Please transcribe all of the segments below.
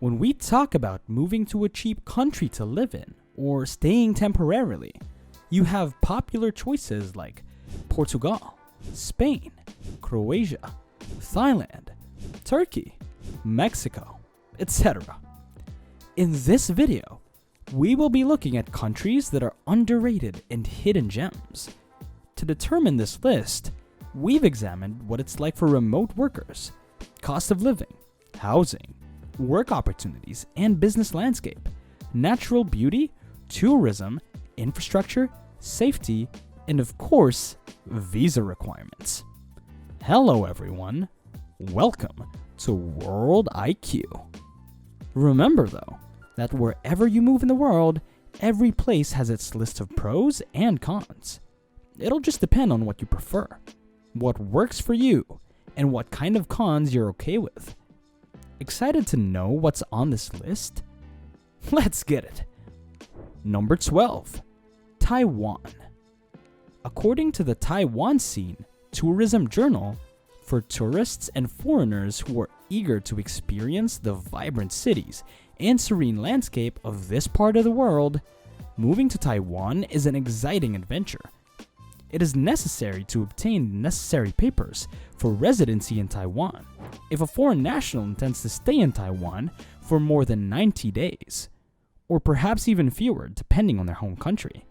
When we talk about moving to a cheap country to live in or staying temporarily, you have popular choices like Portugal, Spain, Croatia, Thailand, Turkey, Mexico, etc. In this video, we will be looking at countries that are underrated and hidden gems. To determine this list, we've examined what it's like for remote workers, cost of living, housing, work opportunities and business landscape, natural beauty, tourism, infrastructure, safety, and of course, visa requirements. Hello everyone, welcome to World IQ. Remember though, that wherever you move in the world, every place has its list of pros and cons. It'll just depend on what you prefer, what works for you, and what kind of cons you're okay with. Excited to know what's on this list? Let's get it. Number 12, Taiwan. According to the Taiwan Scene Tourism Journal, for tourists and foreigners who are eager to experience the vibrant cities and serene landscape of this part of the world, moving to Taiwan is an exciting adventure. It is necessary to obtain necessary papers for residency in Taiwan if a foreign national intends to stay in Taiwan for more than 90 days, or perhaps even fewer depending on their home country.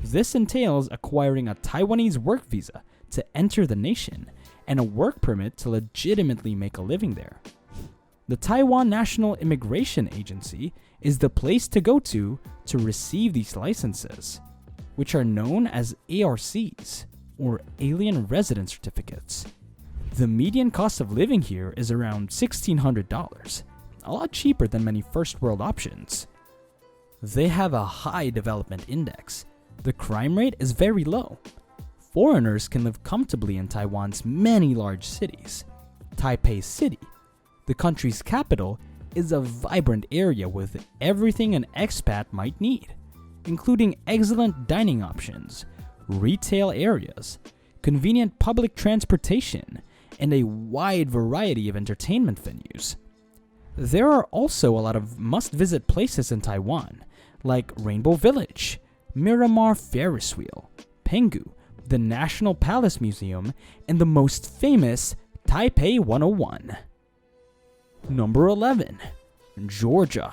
This entails acquiring a Taiwanese work visa to enter the nation and a work permit to legitimately make a living there. The Taiwan National Immigration Agency is the place to go to receive these licenses, which are known as ARCs, or Alien Resident Certificates. The median cost of living here is around $1,600, a lot cheaper than many first world options. They have a high development index. The crime rate is very low. Foreigners can live comfortably in Taiwan's many large cities. Taipei City, the country's capital, is a vibrant area with everything an expat might need, including excellent dining options, retail areas, convenient public transportation, and a wide variety of entertainment venues. There are also a lot of must-visit places in Taiwan, like Rainbow Village, Miramar Ferris Wheel, Penghu, the National Palace Museum, and the most famous Taipei 101. Number 11, Georgia.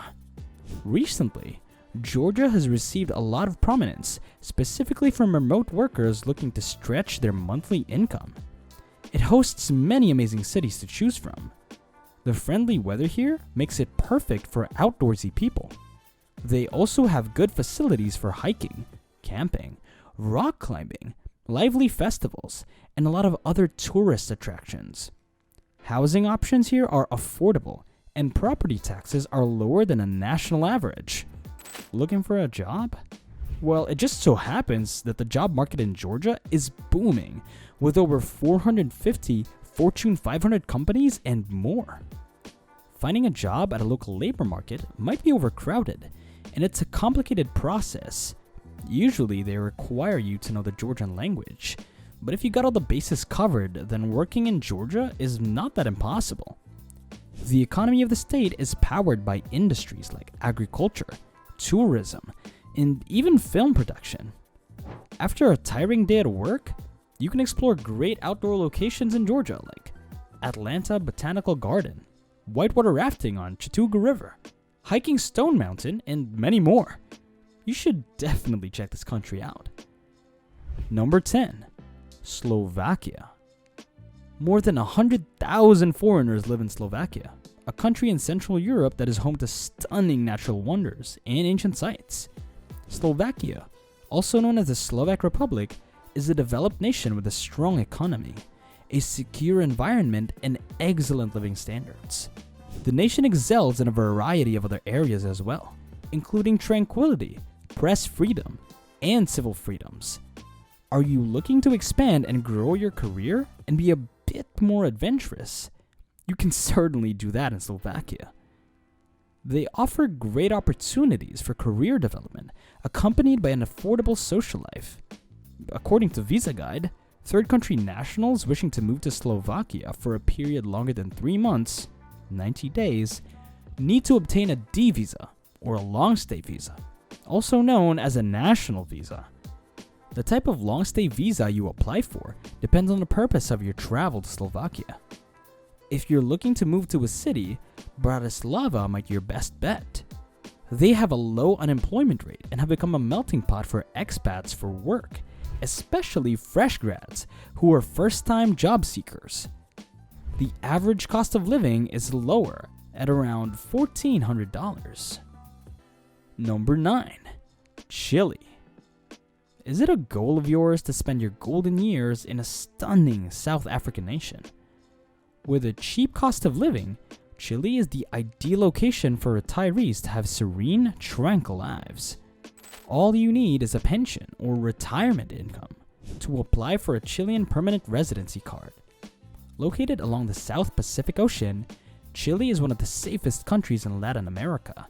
Recently, Georgia has received a lot of prominence, specifically from remote workers looking to stretch their monthly income. It hosts many amazing cities to choose from. The friendly weather here makes it perfect for outdoorsy people. They also have good facilities for hiking, camping, rock climbing, lively festivals, and a lot of other tourist attractions. Housing options here are affordable, and property taxes are lower than a national average. Looking for a job? Well, it just so happens that the job market in Georgia is booming, with over 450 Fortune 500 companies and more. Finding a job at a local labor market might be overcrowded, and it's a complicated process. Usually they require you to know the Georgian language, but if you got all the bases covered, then working in Georgia is not that impossible. The economy of the state is powered by industries like agriculture, tourism, and even film production. After a tiring day at work, you can explore great outdoor locations in Georgia like Atlanta Botanical Garden, whitewater rafting on Chattooga River, hiking Stone Mountain, and many more. You should definitely check this country out. Number 10, Slovakia. More than 100,000 foreigners live in Slovakia, a country in Central Europe that is home to stunning natural wonders and ancient sites. Slovakia, also known as the Slovak Republic, is a developed nation with a strong economy, a secure environment, and excellent living standards. The nation excels in a variety of other areas as well, including tranquility, press freedom, and civil freedoms. Are you looking to expand and grow your career and be a bit more adventurous? You can certainly do that in Slovakia. They offer great opportunities for career development, accompanied by an affordable social life. According to Visa Guide, third country nationals wishing to move to Slovakia for a period longer than 3 months, 90 days, need to obtain a D visa or a long stay visa, also known as a national visa. The type of long stay visa you apply for depends on the purpose of your travel to Slovakia. If you're looking to move to a city, Bratislava might be your best bet. They have a low unemployment rate and have become a melting pot for expats for work, especially fresh grads who are first-time job seekers. The average cost of living is lower at around $1,400. Number 9. Chile. Is it a goal of yours to spend your golden years in a stunning South African nation? With a cheap cost of living, Chile is the ideal location for retirees to have serene, tranquil lives. All you need is a pension or retirement income to apply for a Chilean permanent residency card. Located along the South Pacific Ocean, Chile is one of the safest countries in Latin America.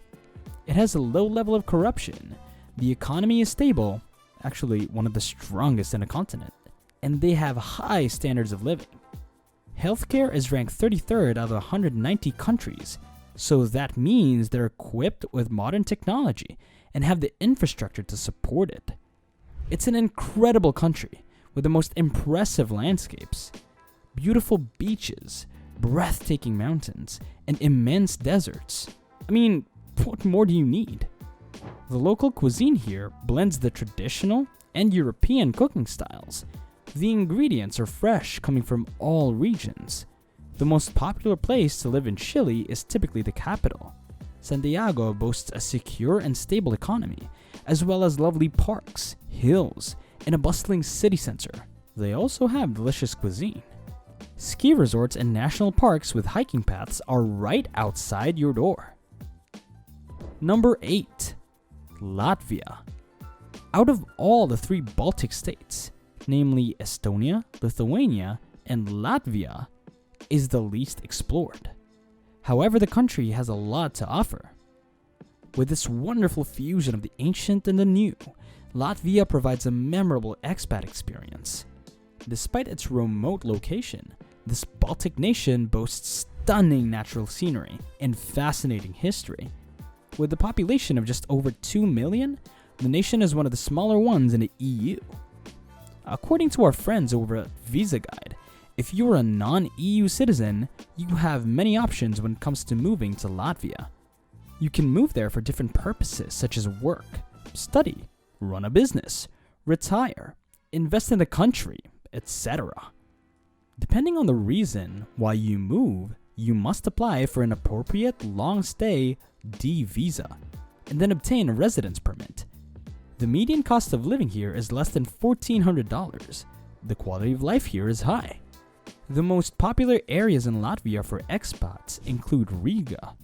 It has a low level of corruption, the economy is stable, actually one of the strongest in the continent, and they have high standards of living. Healthcare is ranked 33rd out of 190 countries, so that means they're equipped with modern technology and have the infrastructure to support it. It's an incredible country with the most impressive landscapes, beautiful beaches, breathtaking mountains, and immense deserts. I mean, what more do you need? The local cuisine here blends the traditional and European cooking styles. The ingredients are fresh, coming from all regions. The most popular place to live in Chile is typically the capital. Santiago boasts a secure and stable economy, as well as lovely parks, hills, and a bustling city center. They also have delicious cuisine. Ski resorts and national parks with hiking paths are right outside your door. Number 8. Latvia. Out of all the 3 Baltic states, namely Estonia, Lithuania, and Latvia, is the least explored. However, the country has a lot to offer. With this wonderful fusion of the ancient and the new, Latvia provides a memorable expat experience. Despite its remote location, this Baltic nation boasts stunning natural scenery and fascinating history. With a population of just over 2 million, the nation is one of the smaller ones in the EU. According to our friends over at Visa Guide, if you're a non-EU citizen, you have many options when it comes to moving to Latvia. You can move there for different purposes such as work, study, run a business, retire, invest in the country, etc. Depending on the reason why you move, you must apply for an appropriate long-stay D visa and then obtain a residence permit. The median cost of living here is less than $1,400. The quality of life here is high. The most popular areas in Latvia for expats include Riga.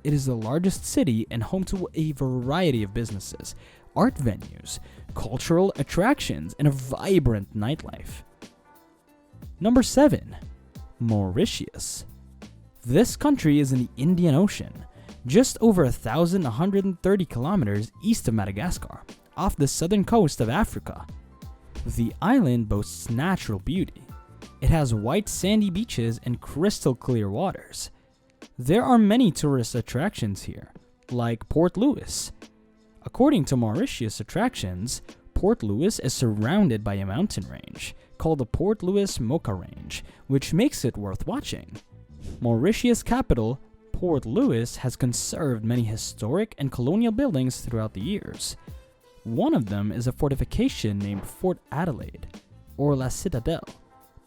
It is the largest city and home to a variety of businesses, art venues, cultural attractions, and a vibrant nightlife. Number 7. Mauritius. This country is in the Indian Ocean, just over 1,130 kilometers east of Madagascar, off the southern coast of Africa. The island boasts natural beauty. It has white sandy beaches and crystal clear waters. There are many tourist attractions here, like Port Louis. According to Mauritius Attractions, Port Louis is surrounded by a mountain range called the Port Louis Mocha Range, which makes it worth watching. Mauritius' capital, Port Louis, has conserved many historic and colonial buildings throughout the years. One of them is a fortification named Fort Adelaide, or La Citadelle,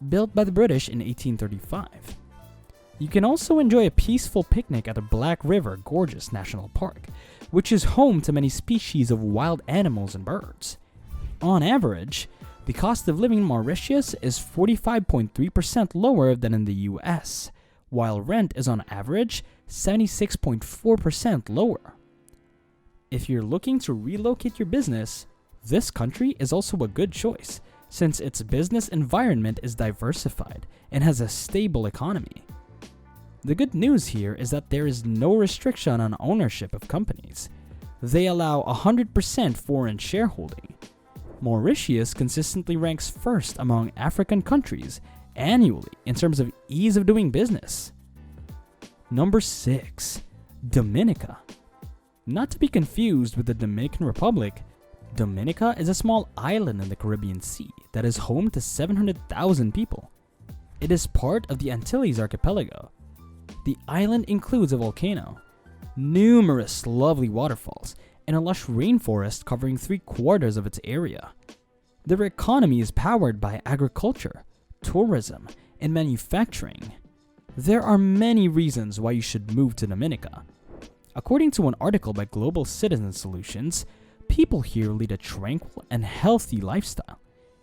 built by the British in 1835. You can also enjoy a peaceful picnic at the Black River Gorges National Park, which is home to many species of wild animals and birds. On average, the cost of living in Mauritius is 45.3% lower than in the US, while rent is on average 76.4% lower. If you're looking to relocate your business, this country is also a good choice, since its business environment is diversified and has a stable economy. The good news here is that there is no restriction on ownership of companies. They allow 100% foreign shareholding. Mauritius consistently ranks first among African countries annually in terms of ease of doing business. Number 6. Dominica. Not to be confused with the Dominican Republic, Dominica is a small island in the Caribbean Sea that is home to 700,000 people. It is part of the Antilles archipelago. The island includes a volcano, numerous lovely waterfalls, and a lush rainforest covering 3/4 of its area. Their economy is powered by agriculture, tourism, and manufacturing. There are many reasons why you should move to Dominica. According to an article by Global Citizen Solutions, people here lead a tranquil and healthy lifestyle,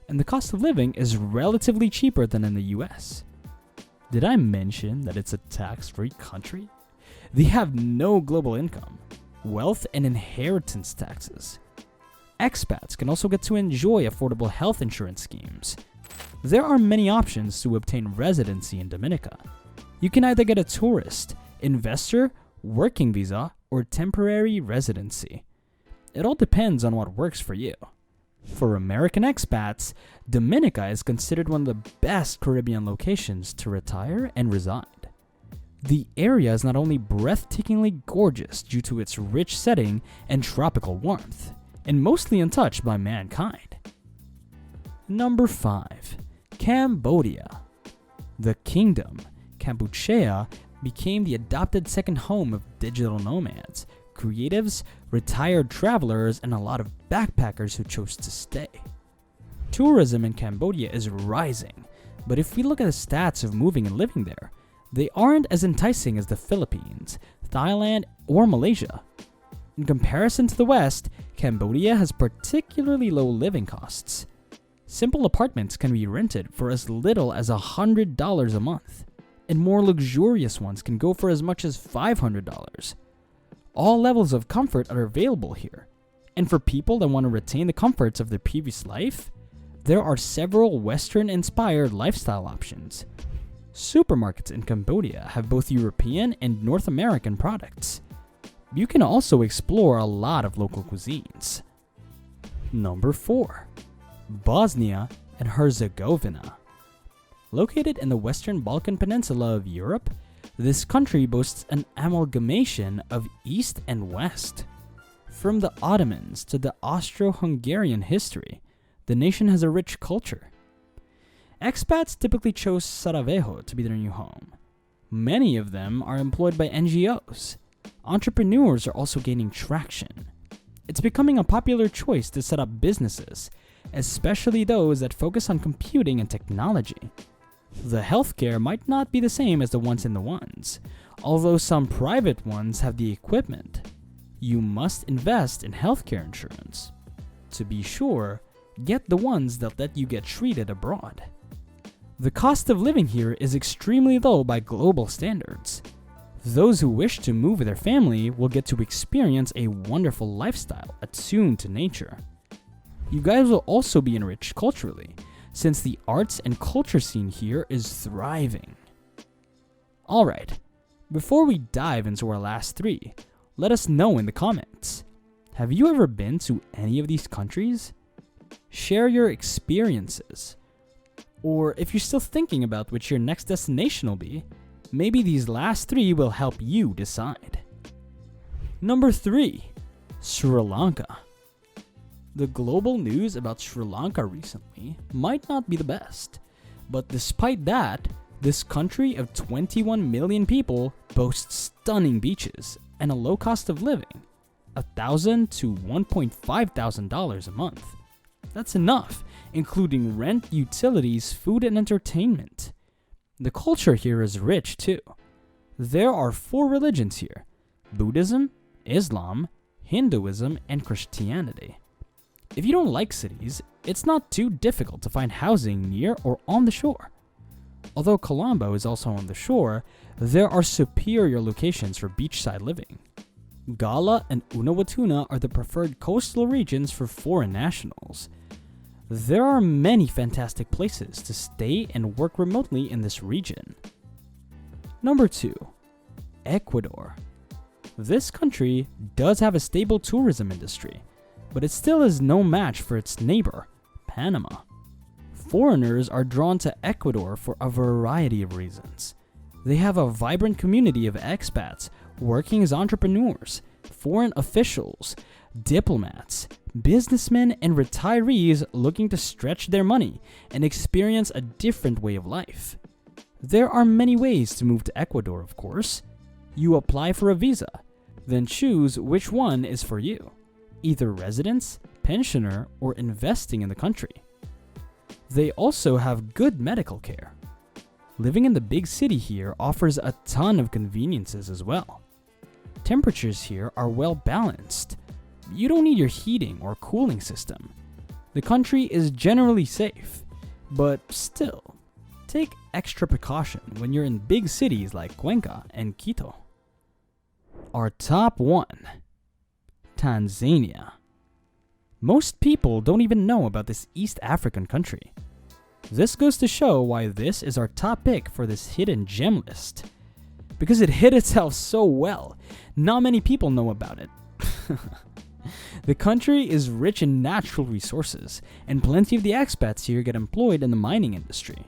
and the cost of living is relatively cheaper than in the US. Did I mention that it's a tax-free country? They have no global income, wealth, and inheritance taxes. Expats can also get to enjoy affordable health insurance schemes. There are many options to obtain residency in Dominica. You can either get a tourist, investor, working visa, or temporary residency. It all depends on what works for you. For American expats, Dominica is considered one of the best Caribbean locations to retire and reside. The area is not only breathtakingly gorgeous due to its rich setting and tropical warmth, and mostly untouched by mankind. Number 5. Cambodia. The kingdom, Kampuchea, became the adopted second home of digital nomads, creatives, retired travelers, and a lot of backpackers who chose to stay. Tourism in Cambodia is rising, but if we look at the stats of moving and living there, they aren't as enticing as the Philippines, Thailand, or Malaysia. In comparison to the West, Cambodia has particularly low living costs. Simple apartments can be rented for as little as $100 a month, and more luxurious ones can go for as much as $500. All levels of comfort are available here, and for people that want to retain the comforts of their previous life, there are several Western-inspired lifestyle options. Supermarkets in Cambodia have both European and North American products. You can also explore a lot of local cuisines. Number 4. Bosnia and Herzegovina. Located in the Western Balkan Peninsula of Europe, this country boasts an amalgamation of East and West. From the Ottomans to the Austro-Hungarian history, the nation has a rich culture. Expats typically chose Sarajevo to be their new home. Many of them are employed by NGOs. Entrepreneurs are also gaining traction. It's becoming a popular choice to set up businesses, especially those that focus on computing and technology. The healthcare might not be the same as the ones in the ones, although some private ones have the equipment. You must invest in healthcare insurance. To be sure, get the ones that let you get treated abroad. The cost of living here is extremely low by global standards. Those who wish to move with their family will get to experience a wonderful lifestyle attuned to nature. You guys will also be enriched culturally, since the arts and culture scene here is thriving. Alright, before we dive into our last 3, let us know in the comments. Have you ever been to any of these countries? Share your experiences. Or if you're still thinking about which your next destination will be, maybe these last 3 will help you decide. Number 3. Sri Lanka. The global news about Sri Lanka recently might not be the best, but despite that, this country of 21 million people boasts stunning beaches and a low cost of living, $1,000 to $1,500 a month. That's enough, including rent, utilities, food, and entertainment. The culture here is rich too. There are 4 religions here: Buddhism, Islam, Hinduism, and Christianity. If you don't like cities, it's not too difficult to find housing near or on the shore. Although Colombo is also on the shore, there are superior locations for beachside living. Gala and Unawatuna are the preferred coastal regions for foreign nationals. There are many fantastic places to stay and work remotely in this region. Number 2. Ecuador. This country does have a stable tourism industry, but it still is no match for its neighbor, Panama. Foreigners are drawn to Ecuador for a variety of reasons. They have a vibrant community of expats working as entrepreneurs, foreign officials, diplomats, businessmen, and retirees looking to stretch their money and experience a different way of life. There are many ways to move to Ecuador, of course. You apply for a visa, then choose which one is for you, either residence, pensioner, or investing in the country. They also have good medical care. Living in the big city here offers a ton of conveniences as well. Temperatures here are well balanced. You don't need your heating or cooling system. The country is generally safe, but still, take extra precaution when you're in big cities like Cuenca and Quito. Our top 1. Tanzania. Most people don't even know about this East African country. This goes to show why this is our top pick for this hidden gem list. Because it hid itself so well, not many people know about it. The country is rich in natural resources, and plenty of the expats here get employed in the mining industry,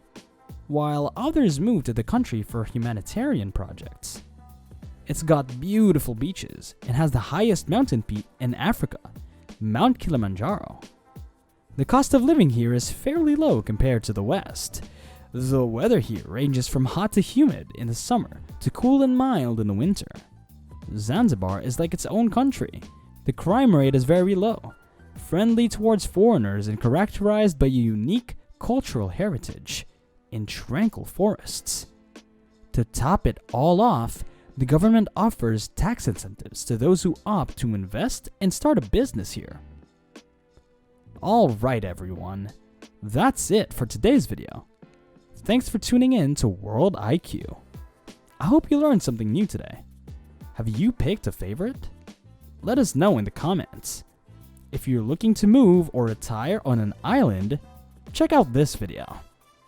while others move to the country for humanitarian projects. It's got beautiful beaches and has the highest mountain peak in Africa, Mount Kilimanjaro. The cost of living here is fairly low compared to the West. The weather here ranges from hot to humid in the summer to cool and mild in the winter. Zanzibar is like its own country. The crime rate is very low, friendly towards foreigners, and characterized by a unique cultural heritage in tranquil forests. To top it all off, the government offers tax incentives to those who opt to invest and start a business here. Alright everyone, that's it for today's video. Thanks for tuning in to World IQ. I hope you learned something new today. Have you picked a favorite? Let us know in the comments. If you're looking to move or retire on an island, check out this video.